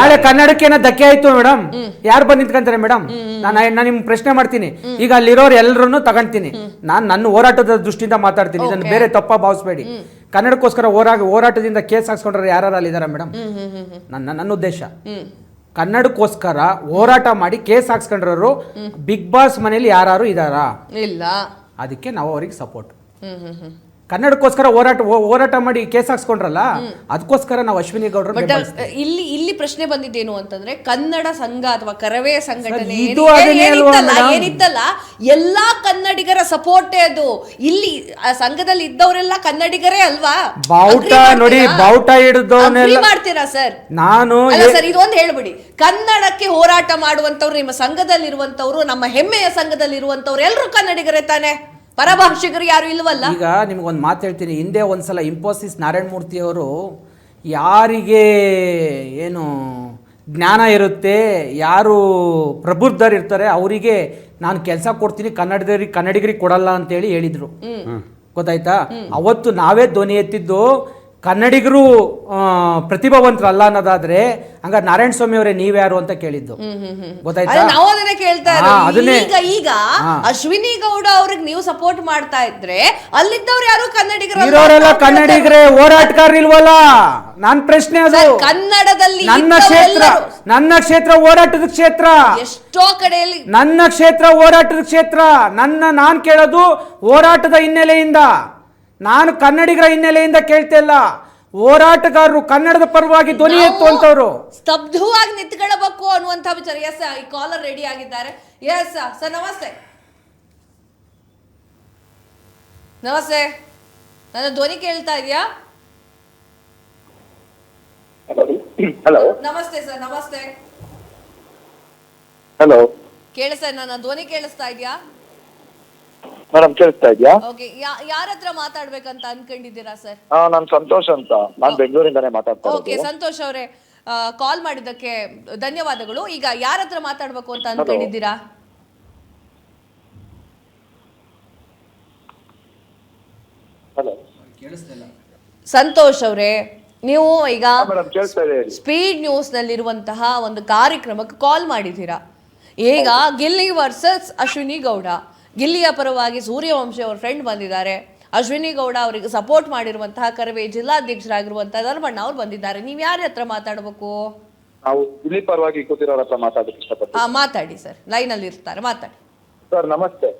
ನಾಳೆ ಕನ್ನಡಕ್ಕೆ ಏನೋ ಧಕ್ಕೆ ಆಯ್ತು ಮೇಡಮ್, ಯಾರು ಬಂದು ನಿಂತ್ಕೊಂತಾರೆ ಮೇಡಮ್? ನಾನು ನಿಮ್ ಪ್ರಶ್ನೆ ಮಾಡ್ತೀನಿ. ಈಗ ಅಲ್ಲಿರೋರು ಎಲ್ಲರನ್ನು ತಗೊಂತೀನಿ, ನನ್ನ ಹೋರಾಟದ ದೃಷ್ಟಿಯಿಂದ ಮಾತಾಡ್ತೀನಿ, ಇದನ್ನು ಬೇರೆ ತಪ್ಪ ಭಾವಿಸ್ಬೇಡಿ. ಕನ್ನಡಕ್ಕೋಸ್ಕರ ಹೋರಾಟದಿಂದ ಕೇಸ್ ಹಾಕ್ಸ್ಕೊಂಡ್ರೆ ಯಾರು ಅಲ್ಲಿದಾರ ಮೇಡಮ್? ನನ್ನ ಉದ್ದೇಶ ಕನ್ನಡಕ್ಕೋಸ್ಕರ ಹೋರಾಟ ಮಾಡಿ ಕೇಸ್ ಹಾಕ್ಸ್ಕೊಂಡ್ರು ಬಿಗ್ ಬಾಸ್ ಮನೇಲಿ ಯಾರು ಇದಾರಾ? ಇಲ್ಲ. ಅದಕ್ಕೆ ನಾವು ಅವ್ರಿಗೆ ಸಪೋರ್ಟ್. ಕನ್ನಡಕ್ಕೋಸ್ಕರ ಹೋರಾಟ ಮಾಡಿ ಕೇಸ್ ಹಾಕ್ಸ್ಕೊಂಡ್ರಲ್ಲ, ಅದಕ್ಕೋಸ್ಕರ ನಾವು ಅಶ್ವಿನಿ ಗೌಡ್ರ ಬಟ್ ಇಲ್ಲಿ ಪ್ರಶ್ನೆ ಬಂದಿದ್ದೇನು ಅಂತಂದ್ರೆ ಕನ್ನಡ ಸಂಘ ಅಥವಾ ಕರವೇ ಸಂಘಟನೆ ಇದು ಅದನ್ನೇ ಅಲ್ವಾ ಮೇಡಮ್? ಏನಿತ್ತಲ್ಲ ಎಲ್ಲಾ ಕನ್ನಡಿಗರ ಸಪೋರ್ಟೇ ಅದು. ಇಲ್ಲಿ ಆ ಸಂಘದಲ್ಲಿ ಇದ್ದವರೆಲ್ಲ ಕನ್ನಡಿಗರೇ ಅಲ್ವಾ? ಬಾವುಟ ನೋಡಿ, ಬಾವುಟ ಹಿಡಿದವನ್ನೆಲ್ಲ ಮಾಡ್ತೀರಾ ಸರ್? ನಾನು ಅಲ್ಲ ಸರ್, ಇದೊಂದು ಹೇಳ್ಬಿಡಿ, ಕನ್ನಡಕ್ಕೆ ಹೋರಾಟ ಮಾಡುವಂತವ್ರು ನಿಮ್ಮ ಸಂಘದಲ್ಲಿರುವಂತವ್ರು, ನಮ್ಮ ಹೆಮ್ಮೆಯ ಸಂಘದಲ್ಲಿರುವಂತವ್ರು ಎಲ್ಲರೂ ಕನ್ನಡಿಗರೇ ತಾನೆ, ಪರಭಾಷಿಗರು ಯಾರು ಇಲ್ವಲ್ಲ? ಈಗ ನಿಮ್ಗೊಂದು ಮಾತು ಹೇಳ್ತೀನಿ. ಹಿಂದೆ ಒಂದ್ಸಲ ಇನ್ಫೋಸಿಸ್ ನಾರಾಯಣ ಮೂರ್ತಿ ಅವರು ಯಾರಿಗೆ ಏನು ಜ್ಞಾನ ಇರುತ್ತೆ, ಯಾರು ಪ್ರಬುದ್ಧರಿರ್ತಾರೆ ಅವರಿಗೆ ನಾನು ಕೆಲಸ ಕೊಡ್ತೀನಿ, ಕನ್ನಡಿಗರಿಗೆ ಕೊಡಲ್ಲ ಅಂತೇಳಿ ಹೇಳಿದ್ರು. ಗೊತ್ತಾಯ್ತಾ? ಅವತ್ತು ನಾವೇ ಧ್ವನಿ ಎತ್ತಿದ್ದು ಕನ್ನಡಿಗರು ಪ್ರತಿಭಾವಂತರಲ್ಲ ಅನ್ನೋದಾದ್ರೆ ಹಂಗಾರೆ ನಾರಾಯಣ ಸ್ವಾಮಿ ಅವರೇ ನೀವ್ಯಾರು ಅಂತ ಕೇಳಿದ್ದು. ಗೊತ್ತಾಯ್ತಾ? ನಾವು ಅದನ್ನೇ ಕೇಳ್ತಾ ಇರೋದು. ಈಗ ಅಶ್ವಿನಿ ಗೌಡ ಅವ್ರಿಗೆ ನೀವು ಸಪೋರ್ಟ್ ಮಾಡ್ತಾ ಇದ್ರೆ ಅಲ್ಲಿದ್ದವ್ರು ಯಾರು ಕನ್ನಡಿಗರು ಇರೋರೆಲ್ಲ ಕನ್ನಡಿಗರೇ, ಹೋರಾಟಗಾರ ಇಲ್ವಲ್ಲ? ನಾನ್ ಪ್ರಶ್ನೆ ಅದು. ಕನ್ನಡದಲ್ಲಿ ನನ್ನ ಕ್ಷೇತ್ರ ಹೋರಾಟದ ಕ್ಷೇತ್ರ, ಎಷ್ಟೋ ಕಡೆಯಲ್ಲಿ ನನ್ನ ಕ್ಷೇತ್ರ ಹೋರಾಟದ ಕ್ಷೇತ್ರ. ನಾನ್ ಕೇಳೋದು ಹೋರಾಟದ ಹಿನ್ನೆಲೆಯಿಂದ, ನಾನು ಕನ್ನಡಿಗರ ಹಿನ್ನೆಲೆಯಿಂದ ಕೇಳ್ತಾ ಇಲ್ಲ. ಹೋರಾಟಗಾರರು ಕನ್ನಡದ ಪರವಾಗಿ ಧ್ವನಿ ಎತ್ತುವಂತವ್ರು ಸ್ತಬ್ಧವಾಗಿ ನಿಂತ್ಕೊಳ್ಳಬೇಕು ಅನ್ನುವಂತ ವಿಚಾರ. ಎಸ್, ಈ ಕಾಲರ್ ರೆಡಿ ಆಗಿದ್ದಾರೆ. ಎಸ್ ಸರ್, ನಮಸ್ತೆ. ನಮಸ್ತೆ, ನನ್ನ ಧ್ವನಿ ಕೇಳ್ತಾ ಇದೆಯಾ? ಹಲೋ, ನಮಸ್ತೆ ಸರ್. ನಮಸ್ತೆ. ಹಲೋ, ಕೇಳಿಸ್ತಾ? ನನ್ನ ಧ್ವನಿ ಕೇಳಿಸ್ತಾ ಇದೆಯಾ? ಮೇಡಮ್ ಕೇಳಿಸ್ತಾ ಇದೆಯಾ? ಓಕೆ, ಯಾರ ಹತ್ರ ಮಾತಾಡ್ಬೇಕಂತ ಅನ್ಕೊಂಡಿದ್ದೀರಾ ಸರ್? ನಾನು ಸಂತೋಷ್ ಅಂತ, ನಾನು ಬೆಂಗಳೂರಿಂದಾನೇ ಮಾತಾಡ್ತಾ ಓಕೆ, ಇರೋದು. ಸಂತೋಷ್ ಅವರೇ, ಕಾಲ್ ಮಾಡಿದ್ದಕ್ಕೆ ಧನ್ಯವಾದಗಳು. ಈಗ ಯಾರ ಹತ್ರ ಮಾತಾಡ್ಬೇಕು ಅಂತ ಅನ್ಕೊಂಡಿದ್ದೀರಾ? ಹಲೋ ಸಂತೋಷ್ ಅವರೇ, ನೀವು ಈಗ ಮೇಡಮ್ ಕೇಳಿಸ್ತಾ ಇದೆ, ಹೇಳಿ. ಸ್ಪೀಡ್ ನ್ಯೂಸ್ ನಲ್ಲಿರುವಂತಹ ಒಂದು ಕಾರ್ಯಕ್ರಮಕ್ಕೆ ಕಾಲ್ ಮಾಡಿದ್ದೀರಾ. ಈಗ ಗಿಲ್ಲಿ ವರ್ಸಸ್ ಅಶ್ವಿನಿ ಗೌಡ, ಗಿಲ್ಲಿಯ ಪರವಾಗಿ ಸೂರ್ಯವಂಶಿ ಅವ್ರ ಫ್ರೆಂಡ್ ಬಂದಿದ್ದಾರೆ, ಅಶ್ವಿನಿ ಗೌಡ ಅವರಿಗೆ ಸಪೋರ್ಟ್ ಮಾಡಿರುವಂತಹ ಕರವೇ ಜಿಲ್ಲಾಧ್ಯಕ್ಷರಾಗಿರುವಂತಹ ಧರ್ಮಣ್ಣ ಅವ್ರು ಬಂದಿದ್ದಾರೆ. ನೀವ್ ಯಾರ ಹತ್ರ ಮಾತಾಡ್ಬೇಕು? ನಾವು ಇಲ್ಲಿ ಪರವಾಗಿ ಕೂತಿರೋರ ಹತ್ರ ಮಾತಾಡಕ್ಕೆ ಇಷ್ಟಪಡ್ತೀವಿ. ಮಾತಾಡಿ ಸರ್, ಲೈನ್ ಅಲ್ಲಿ ಇರ್ತಾರೆ, ಮಾತಾಡಿ. ಸರ್ ನಮಸ್ತೆ.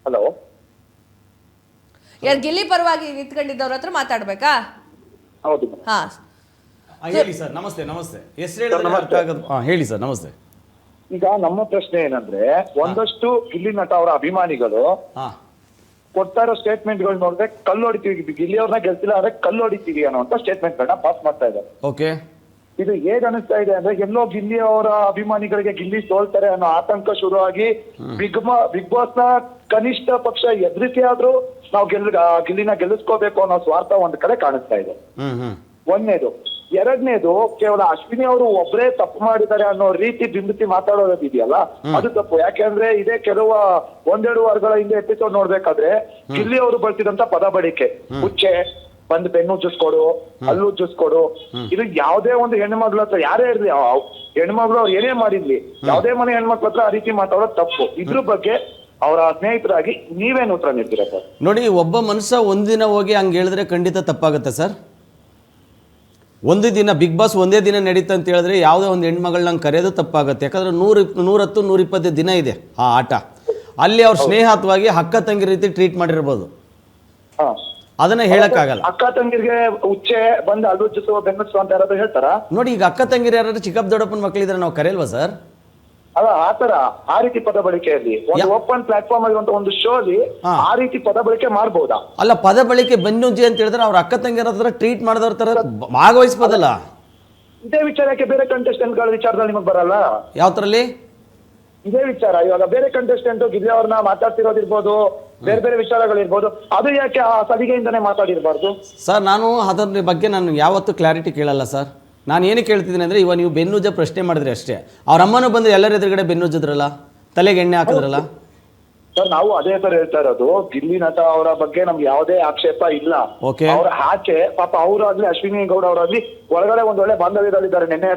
ಹಲೋ, ಯಾರು ಗಿಲ್ಲಿ ಪರವಾಗಿ ನಿಂತ್ಕೊಂಡಿದ್ದವ್ರ ಹತ್ರ ಮಾತಾಡ್ಬೇಕಾ? ಹೌದು. ಹಾ, ಹೇಳಿ ಸರ್. ನಮಸ್ತೆ. ಹೆಸರು ಹೇಳಿ ಸರ್. ನಮಸ್ತೆ. ಈಗ ನಮ್ಮ ಪ್ರಶ್ನೆ ಏನಂದ್ರೆ, ಒಂದಷ್ಟು ಗಿಲ್ಲಿ ನಟ ಅವರ ಅಭಿಮಾನಿಗಳು ಕೊಡ್ತಾ ಇರೋ ಸ್ಟೇಟ್ಮೆಂಟ್ ಗಳು ನೋಡಿದ್ರೆ ಕಲ್ಲು ಹೊಡಿತೀವಿ, ಗಿಲ್ಲಿ ಅವ್ರನ್ನ ಗೆಲ್ಸಿಲ್ಲ ಅಂದ್ರೆ ಕಲ್ಲು ಹೊಡಿತೀವಿ ಅನ್ನೋಂತ ಸ್ಟೇಟ್ಮೆಂಟ್ ಗಳನ್ನ ಪಾಸ್ ಮಾಡ್ತಾ ಇದ್ದಾರೆ. ಓಕೆ, ಇದು ಹೇಗ್ ಅನಿಸ್ತಾ ಇದೆ ಅಂದ್ರೆ, ಎಲ್ಲೋ ಗಿಲ್ಲಿ ಅವರ ಅಭಿಮಾನಿಗಳಿಗೆ ಗಿಲ್ಲಿ ಸೋಲ್ತಾರೆ ಅನ್ನೋ ಆತಂಕ ಶುರುವಾಗಿ ಬಿಗ್ ಬಾಸ್ ನ ಕನಿಷ್ಠ ಪಕ್ಷ ಎದುರಿಸಿ ಆದ್ರೂ ನಾವು ಗಿಲ್ಲಿನ ಗೆಲ್ಲಿಸ್ಕೋಬೇಕು ಅನ್ನೋ ಸ್ವಾರ್ಥ ಒಂದ್ ಕಡೆ ಕಾಣಿಸ್ತಾ ಇದೆ. ಒಂದನೇದು. ಎರಡನೇದು, ಕೇವಲ ಅಶ್ವಿನಿ ಅವರು ಒಬ್ಬರೇ ತಪ್ಪು ಮಾಡಿದ್ದಾರೆ ಅನ್ನೋ ರೀತಿ ಬಿಂಬಿಸಿ ಮಾತಾಡೋದಿದೆಯಲ್ಲ, ಅದು ತಪ್ಪು. ಯಾಕೆಂದ್ರೆ ಇದೇ ಕೆಲವು ಒಂದೆರಡು ವಾರಗಳ ಹಿಂದೆ ಎಪಿಸೋಡ್ ನೋಡ್ಬೇಕಾದ್ರೆ ಗಿಲ್ಲಿ ಅವರು ಬಳಸಿದಂತ ಪದ ಬಳಕೆ, ಹುಚ್ಚೆ, ಬಂದ್ ಬೆನ್ನು ಉಜ್ಜಿಸ್ಕೊಡು, ಅಲ್ಲೂ ಉಜ್ಜಿಸ್ಕೊಡು, ಇದು ಯಾವುದೇ ಒಂದು ಹೆಣ್ಮಕ್ಳ ಹತ್ರ ಯಾರೇ ಇರ್ಲಿ, ಹೆಣ್ಮಕ್ಳು ಅವ್ರು ಏನೇ ಮಾಡಿರ್ಲಿ, ಯಾವುದೇ ಮನೆ ಹೆಣ್ಮಕ್ಳ ಹತ್ರ ಆ ರೀತಿ ಮಾತಾಡೋದು ತಪ್ಪು. ಇದ್ರ ಬಗ್ಗೆ ಅವರ ಸ್ನೇಹಿತರಾಗಿ ನೀವೇನು ಉತ್ತರ ನೀಡ್ತೀರಾ ಸರ್? ನೋಡಿ, ಒಬ್ಬ ಮನುಷ್ಯ ಒಂದಿನ ಹೋಗಿ ಹಂಗೆ ಹೇಳಿದ್ರೆ ಖಂಡಿತ ತಪ್ಪಾಗುತ್ತೆ ಸರ್. ಒಂದು ದಿನ ಬಿಗ್ ಬಾಸ್ ಒಂದೇ ದಿನ ನಡೀತಾ ಅಂತ ಹೇಳಿದ್ರೆ ಯಾವುದೇ ಒಂದು ಹೆಣ್ಮಗಳನ್ನ ನಂಗೆ ಕರೆಯೋದು ತಪ್ಪಾಗುತ್ತೆ. ಯಾಕಂದ್ರೆ 110-120 ದಿನ ಇದೆ ಆ ಆಟ. ಅಲ್ಲಿ ಅವ್ರ ಸ್ನೇಹತ್ವಾಗಿ ಅಕ್ಕ ತಂಗಿ ರೀತಿ ಟ್ರೀಟ್ ಮಾಡಿರ್ಬೋದು, ಅದನ್ನ ಹೇಳಕ್ಕಾಗಲ್ಲ. ಅಕ್ಕ ತಂಗಿರಿಗೆ ಉಚ್ಚೆ ಬಂದು ಅಲ್ಲುಜ್ಜಿಸುವ ಬೆನ್ನಿಸುವ ಅಂತ ಯಾರಾದ್ರೂ ಹೇಳ್ತಾರ? ನೋಡಿ, ಈಗ ಅಕ್ಕ ತಂಗಿರು ಯಾರು ಚಿಕ್ಕಪ್ಪ ದೊಡ್ಡಪ್ಪನ ಮಕ್ಕಳಿದ್ರೆ ನಾವು ಕರೆಯಲ್ವಾ ಸರ್? ಅಲ್ಲ, ಆತರ ಆ ರೀತಿ ಪದ ಬಳಕೆಯಲ್ಲಿ ಒಂದು ಓಪನ್ ಪ್ಲಾಟ್ಫಾರ್ಮ್ ಆಗಿರುವಂತ ಒಂದು ಶೋ ಅಲ್ಲಿ ಆ ರೀತಿ ಪದ ಬಳಕೆ ಮಾಡಬಹುದಾ? ಅಲ್ಲ, ಪದ ಬಳಕೆ ಬೆನ್ನುಜ್ಜಿ ಅಂತ ಹೇಳಿದ್ರೆ ಅವ್ರ ಅಕ್ಕ ತಂಗಿರ ಹತ್ರ ಟ್ರೀಟ್ ಮಾಡಿದವ್ರ ತರ ಭಾಗವಹಿಸ್ಬೋದಲ್ಲ. ಇದೇ ವಿಚಾರಕ್ಕೆ ಬೇರೆ ಕಂಟೆಸ್ಟೆಂಟ್ ಗಳ ವಿಚಾರದಲ್ಲಿ ನಿಮಗ್ ಬರಲ್ಲ? ಯಾವ ತರಲ್ಲಿ ಇದೇ ವಿಚಾರ ಇವಾಗ ಬೇರೆ ಕಂಟೆಸ್ಟೆಂಟ್ ಗಿಲ್ಲಿ ಅವ್ರನ್ನ ಮಾತಾಡ್ತಿರೋದಿರ್ಬೋದು, ಬೇರೆ ಬೇರೆ ವಿಚಾರಗಳಿರ್ಬೋದು, ಅದು ಯಾಕೆ ಆ ಸಲಿಗೆಯಿಂದನೇ ಮಾತಾಡಿರ್ಬಾರ್ದು ಸರ್? ನಾನು ಅದರ ಬಗ್ಗೆ ನಾನು ಯಾವತ್ತೂ ಕ್ಲಾರಿಟಿ ಕೇಳಲ್ಲ ಸರ್. ನಾನು ಏನಕ್ಕೆ ಕೇಳ್ತಿದ್ದೀನಿ ಅಂದರೆ, ಇವಾಗ ನೀವು ಬೆನ್ನುಜ್ಜ ಪ್ರಶ್ನೆ ಮಾಡಿದ್ರೆ ಅಷ್ಟೇ. ಅವ್ರ ಅಮ್ಮನೂ ಬಂದರೆ ಎಲ್ಲರ ಎದುರುಗಡೆ ಬೆನ್ನುಜ್ಜಿದ್ರಲ್ಲ, ತಲೆಗೆ ಎಣ್ಣೆ ಹಾಕಿದ್ರಲ್ಲ ಸರ್. ನಾವು ಅದೇ ಸರ್ ಹೇಳ್ತಾ ಇರೋದು, ಗಿಲ್ಲಿ ನಟ ಅವರ ಬಗ್ಗೆ ನಮ್ಗೆ ಯಾವುದೇ ಆಕ್ಷೇಪ ಇಲ್ಲ. ಅವರ ಆಚೆ ಪಾಪ ಅವರಾಗ್ಲಿ ಅಶ್ವಿನಿ ಗೌಡ ಅವರಾಗ್ಲಿ ಒಳಗಡೆ ಒಂದ್ ಒಳ್ಳೆ ಬಾಂಧವ್ಯದಲ್ಲಿದ್ದಾರೆ. ನಿನ್ನೆ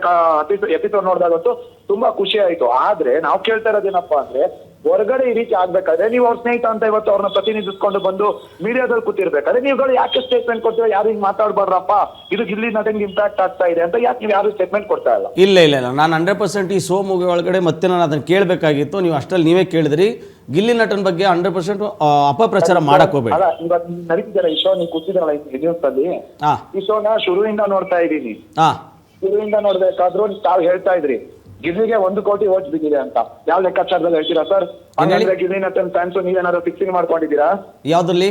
ಎಪಿಸೋಡ್ ನೋಡಿದಾಗಂತೂ ತುಂಬಾ ಖುಷಿ ಆಯ್ತು. ಆದ್ರೆ ನಾವು ಕೇಳ್ತಾ ಇರೋದೇನಪ್ಪಾ ಅಂದ್ರೆ, ಹೊರಗಡೆ ಈ ರೀತಿ ಆಗ್ಬೇಕಾದ್ರೆ ನೀವು ಅವ್ರ ಸ್ನೇಹಿತ ಅಂತ ಇವತ್ತು ಅವ್ರನ್ನ ಪ್ರತಿನಿಧಿಸ್ಕೊಂಡು ಬಂದು ಮೀಡಿಯಾದಲ್ಲಿ ಕೂತಿರ್ಬೇಕಾದ್ರೆ ನೀವುಗಳು ಯಾಕೆ ಸ್ಟೇಟ್ಮೆಂಟ್ ಕೊಡ್ತೀರಾ, ಯಾರು ಹಿಂಗ್ ಮಾತಾಡ್ಬಾರ್ರಪ್ಪ, ಇದು ಗಿಲ್ಲಿ ನಟಂಗೆ ಇಂಪ್ಯಾಕ್ಟ್ ಆಗ್ತಾ ಇದೆ ಅಂತ ಯಾಕೆ ನೀವು ಯಾರು ಸ್ಟೇಟ್ಮೆಂಟ್ ಕೊಡ್ತಾ ಇಲ್ಲ? ಇಲ್ಲ ನಾನು 100% ಈ ಶೋ ಮುಗಿ ಒಳಗಡೆ ಮತ್ತೆ ನಾನು ಅದನ್ನು ಕೇಳಬೇಕಾಗಿತ್ತು. ನೀವು ಅಷ್ಟರಲ್ಲಿ ನೀವೇ ಕೇಳಿದ್ರಿ. ಗಿಲ್ಲಿ ನಟನ ಬಗ್ಗೆ 100% ಅಪಪ್ರಚಾರ ಮಾಡಕ್ ಹೋಗ್ಬೇಡಿ. ಅಲ್ಲ, ಇವಾಗ ನಡೀತಿದ್ದಾರೆ ಈ ಶೋ, ನೀವು ಕೂತಿದ್ರಲ್ಲ ನ್ಯೂಸ್ ಅಲ್ಲಿ, ಹಾ ಈ ಶೋನ ಶುರುವಿಂದ ನೋಡ್ತಾ ಇದ್ದೀನಿ. ಹಾ ಶುರುವಿಂದ ನೋಡ್ಬೇಕಾದ್ರೂ ತಾವು ಹೇಳ್ತಾ ಇದ್ರಿ ಗಿಲ್ಲಿಗೆ 1 ಕೋಟಿ ವೋಟ್ ಬಿದ್ದಿದೆ ಅಂತ. ಯಾವ ಲೆಕ್ಕಾಚಾರದಲ್ಲಿ ಹೇಳ್ತೀರಾ ಸರ್? ಹಾಗಾದ್ರೆ ಗಿಲ್ಲಿ ನಟನ್ ಫ್ಯಾನ್ಸ್ ನೀವೇನಾದ್ರು ಫಿಕ್ಸಿಂಗ್ ಮಾಡ್ಕೊಂಡಿದ್ದೀರಾ? ಯಾವ್ದ್ರಲ್ಲಿ?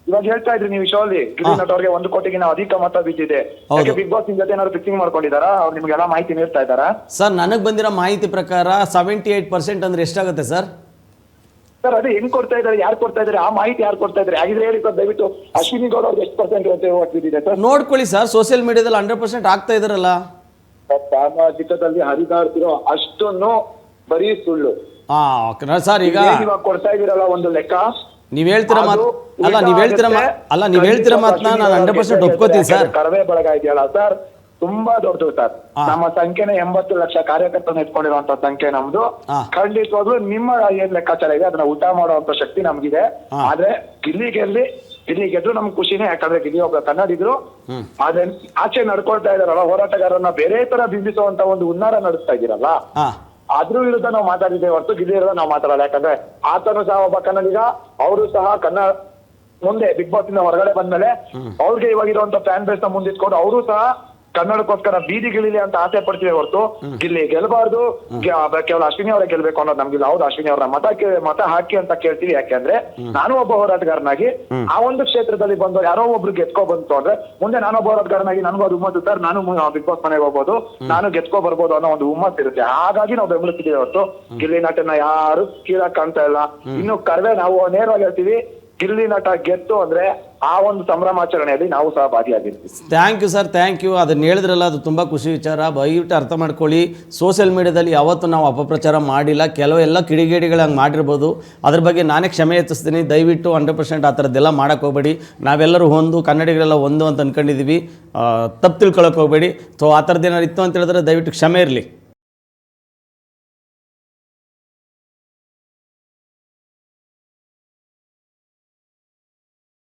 ಇವಾಗ ಹೇಳ್ತಾ ಇದ್ರಿ ನೀವು ಶೋ ಅಲ್ಲಿ ಗಿಲ್ಲಿ ನಟ ಅವ್ರಿಗೆ 1 ಕೋಟಿಗಿನ ಅಧಿಕ ಮತ ಬಿದ್ದಿದೆ. ಹೌದು. ಬಿಗ್ ಬಾಸ್ ಜೊತೆ ಏನಾದ್ರು ಫಿಕ್ಸಿಂಗ್ ಮಾಡ್ಕೊಂಡಿದಾರಾ? ಅವ್ರು ನಿಮ್ಗೆಲ್ಲ ಮಾಹಿತಿ ನೀಡ್ತಾ ಇದ್ದಾರಾ? ಸರ್, ನನಗೆ ಬಂದಿರೋ ಮಾಹಿತಿ ಪ್ರಕಾರ 78% ಅಂದ್ರೆ ಎಷ್ಟಾಗುತ್ತೆ ಸರ್? ಸರ್ ಅದೇ ಹೆಂಗ್ ಕೊಡ್ತಾ ಇದಾರೆ, ಯಾರು ಕೊಡ್ತಾ ಇದಾರೆ, ಆ ಮಾಹಿತಿ ಯಾರು ಕೊಡ್ತಾ ಇದಾರೆ ಹಾಗಿದ್ರೆ ಹೇಳಿ ಸರ್ ದಯವಿಟ್ಟು. ಅಶ್ವಿನಿ ಗೌಡ ಅವ್ರಿಗೆ ಎಷ್ಟು ಪರ್ಸೆಂಟ್ ವೋಟ್ ಬಿದ್ದಿದೆ ಸರ್? ನೋಡ್ಕೊಳ್ಳಿ ಸರ್, ಸೋಷಿಯಲ್ ಮೀಡಿಯಾದಲ್ಲಿ 100% ಆಗ್ತಾ ಇದಾರಲ್ಲ. ಸಾಮಾಜಿಕದಲ್ಲಿ ಹರಿದಾಡ್ತಿರೋ ಅಷ್ಟನ್ನು ಬರೀ ಸುಳ್ಳು. ಸರ್ ಈಗ ಇವಾಗ ಕೊಡ್ತಾ ಇದೀರಲ್ಲ ಒಂದು ಲೆಕ್ಕ, ನೀವ್ ಹೇಳ್ತಿರೋ ಮಾತು ನೀವ್ ಹೇಳ್ತಿರೋ ಮಾತನ್ನ ನಾನು 100% ಒಪ್ಕೋತೀನಿ ಸರ್. ಕರವೇ ಬಳಗ ಇದೆಯಲ್ಲ ಸರ್, ತುಂಬಾ ದೊಡ್ಡದು ಸರ್. ನಮ್ಮ ಸಂಖ್ಯೆನೇ 80 ಲಕ್ಷ ಕಾರ್ಯಕರ್ತರನ್ನ ಇಟ್ಕೊಂಡಿರುವಂತ ಸಂಖ್ಯೆ ನಮ್ದು. ಖಂಡಿತವಾಗ್ಲೂ ನಿಮ್ಮ ಏನ್ ಲೆಕ್ಕಾಚಾರ ಇದೆ ಅದನ್ನ ಊಟ ಮಾಡುವಂತ ಶಕ್ತಿ ನಮ್ಗಿದೆ. ಆದ್ರೆ ಗಿಲ್ಲಿ ಗೆದ್ರು ನಮ್ಗೆ ಖುಷಿನೇ, ಯಾಕಂದ್ರೆ ಗಿಲ್ಲಿ ಒಬ್ಬ ಕನ್ನಡಿಗರು. ಆದ್ರೆ ಆಚೆ ನಡ್ಕೊಳ್ತಾ ಇದಾರಲ್ಲ ಹೋರಾಟಗಾರರನ್ನ ಬೇರೆ ತರ ಬಿಂಬಿಸುವಂತ ಒಂದು ಹುನ್ನಾರ ನಡೆಸ್ತಾ ಇದೀರಲ್ಲ, ಅದ್ರ ವಿರುದ್ಧ ನಾವು ಮಾತಾಡಿದ್ದೇವೆ ಹೊರತು ಗಿಲ್ಲಿ ವಿರುದ್ಧ ನಾವು ಮಾತಾಡಲ್ಲ. ಯಾಕಂದ್ರೆ ಆತನು ಸಹ ಒಬ್ಬ ಕನ್ನಡಿಗ, ಅವರು ಸಹ ಮುಂದೆ ಬಿಗ್ ಬಾಸ್ ಇಂದ ಹೊರಗಡೆ ಬಂದ್ಮೇಲೆ ಅವ್ರಿಗೆ ಇವಾಗಿರುವಂತ ಫ್ಯಾನ್ ಬೇಸ್ ನ ಮುಂದಿಟ್ಕೊಂಡು ಅವರು ಸಹ ಕನ್ನಡಕ್ಕೋಸ್ಕರ ಬೀದಿಗಿಳಿಲಿ ಅಂತ ಆಸೆ ಪಡ್ತೀವಿ ಹೊರತು ಗಿಲ್ಲಿ ಗೆಲ್ಬಾರ್ದು, ಕೇವಲ ಅಶ್ವಿನಿ ಅವರೇ ಗೆಲ್ಬೇಕು ಅನ್ನೋದು ನಮ್ಗಿಲ್ಲ. ಹೌದು, ಅಶ್ವಿನಿ ಅವ್ರನ್ನ ಮತ ಹಾಕಿ ಅಂತ ಕೇಳ್ತೀವಿ. ಯಾಕೆಂದ್ರೆ ನಾನು ಒಬ್ಬ ಹೋರಾಟಗಾರನಾಗಿ ಆ ಒಂದು ಕ್ಷೇತ್ರದಲ್ಲಿ ಬಂದು ಯಾರೋ ಒಬ್ರು ಗೆದ್ಕೊ ಬಂತು ಅಂದ್ರೆ ಮುಂದೆ ನಾನೊಬ್ಬ ಹೋರಾಟಗಾರನಾಗಿ ನನಗೂ ಅದು ಹುಮ್ಮತ್ತು ಸರ್, ನಾನು ಬಿಗ್ ಬಾಸ್ ಮನೆಗೆ ಹೋಗ್ಬೋದು, ನಾನು ಗೆದ್ಕೊ ಬರ್ಬೋದು ಅನ್ನೋ ಒಂದು ಹುಮ್ಮತ್ತು ಇರುತ್ತೆ. ಹಾಗಾಗಿ ನಾವು ಬೆಂಬಲಿಸ್ತಿದ್ದೀವಿ ಹೊರತು ಗಿಲ್ಲಿ ನಟನ ಯಾರು ಕೀಳಕ್ ಕಾಣ್ತಾ ಇಲ್ಲ. ಇನ್ನು ಕರ್ವೆ ನಾವು ನೇರವಾಗಿ ಹೇಳ್ತೀವಿ, ಗಿಲ್ಲಿ ನಟ ಗೆದ್ದು ಅಂದ್ರೆ ಆ ಒಂದು ಸಂಭ್ರಮಾಚರಣೆಯಲ್ಲಿ ನಾವು ಸಹ ಭಾಗಿಯಾಗಿರ್ತೀವಿ. Thank you sir, thank you. ಅದನ್ನ ಹೇಳಿದ್ರಲ್ಲ, ಅದು ತುಂಬ ಖುಷಿ ವಿಚಾರ. ದಯವಿಟ್ಟು ಅರ್ಥ ಮಾಡ್ಕೊಳ್ಳಿ, ಸೋಷಿಯಲ್ ಮೀಡಿಯಾದಲ್ಲಿ ಯಾವತ್ತೂ ನಾವು ಅಪಪ್ರಚಾರ ಮಾಡಿಲ್ಲ. ಕೆಲವೆಲ್ಲ ಕಿಡಿಗೇಡಿಗಳು ಹಂಗೆ ಮಾಡಿರ್ಬೋದು, ಅದ್ರ ಬಗ್ಗೆ ನಾನೇ ಕ್ಷಮೆ ಎತ್ತಿಸ್ತೀನಿ. ದಯವಿಟ್ಟು 100% ಆ ಥರದ್ದೆಲ್ಲ ಮಾಡೋಕ್ಕೆ ಹೋಗಬೇಡಿ. ನಾವೆಲ್ಲರೂ ಒಂದು ಕನ್ನಡಿಗರೆಲ್ಲ ಒಂದು ಅಂತ ಅಂದ್ಕೊಂಡಿದ್ದೀವಿ, ತಪ್ಪು ತಿಳ್ಕೊಳಕ್ಕೆ ಹೋಗಬೇಡಿ. ಸೊ ಆ ಥರದ್ದು ಏನಾರು ಇತ್ತು ಅಂತ ಹೇಳಿದ್ರೆ ದಯವಿಟ್ಟು ಕ್ಷಮೆ ಇರಲಿ.